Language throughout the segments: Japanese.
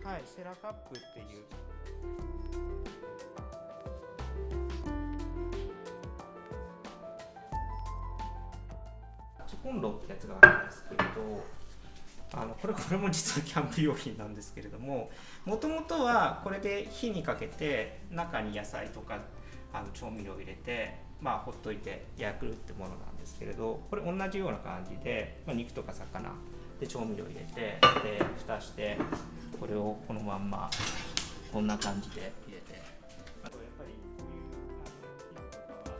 はい、セラカップっていう。コンロってやつがあるんですけれど、これも実はキャンプ用品なんですけれども、もともとはこれで火にかけて中に野菜とか調味料を入れて、ほっといて焼くってものなんですけれど、これ同じような感じで、肉とか魚で調味料を入れて、で蓋してこれをこのまんまこんな感じで入れて、あとやっぱりこういう火とかは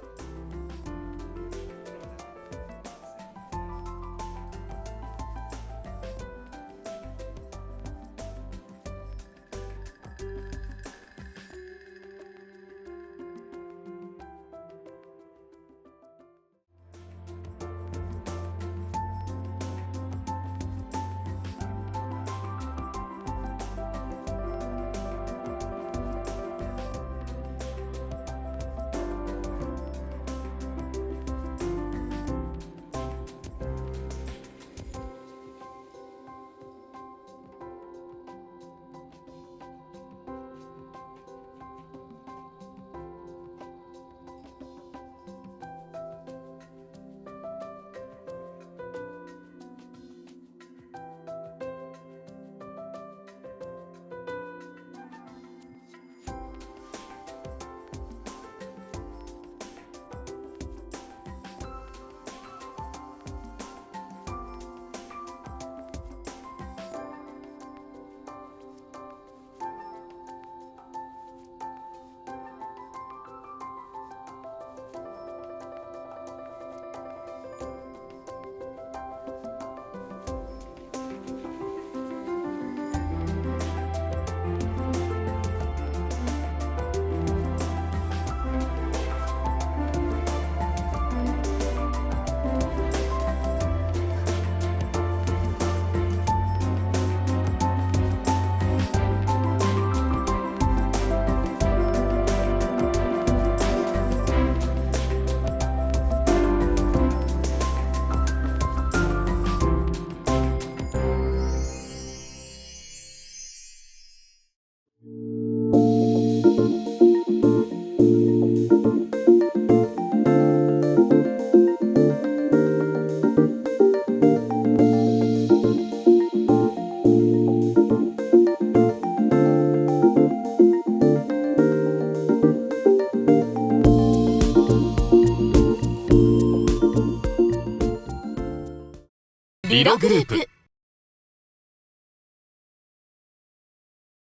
リログループ。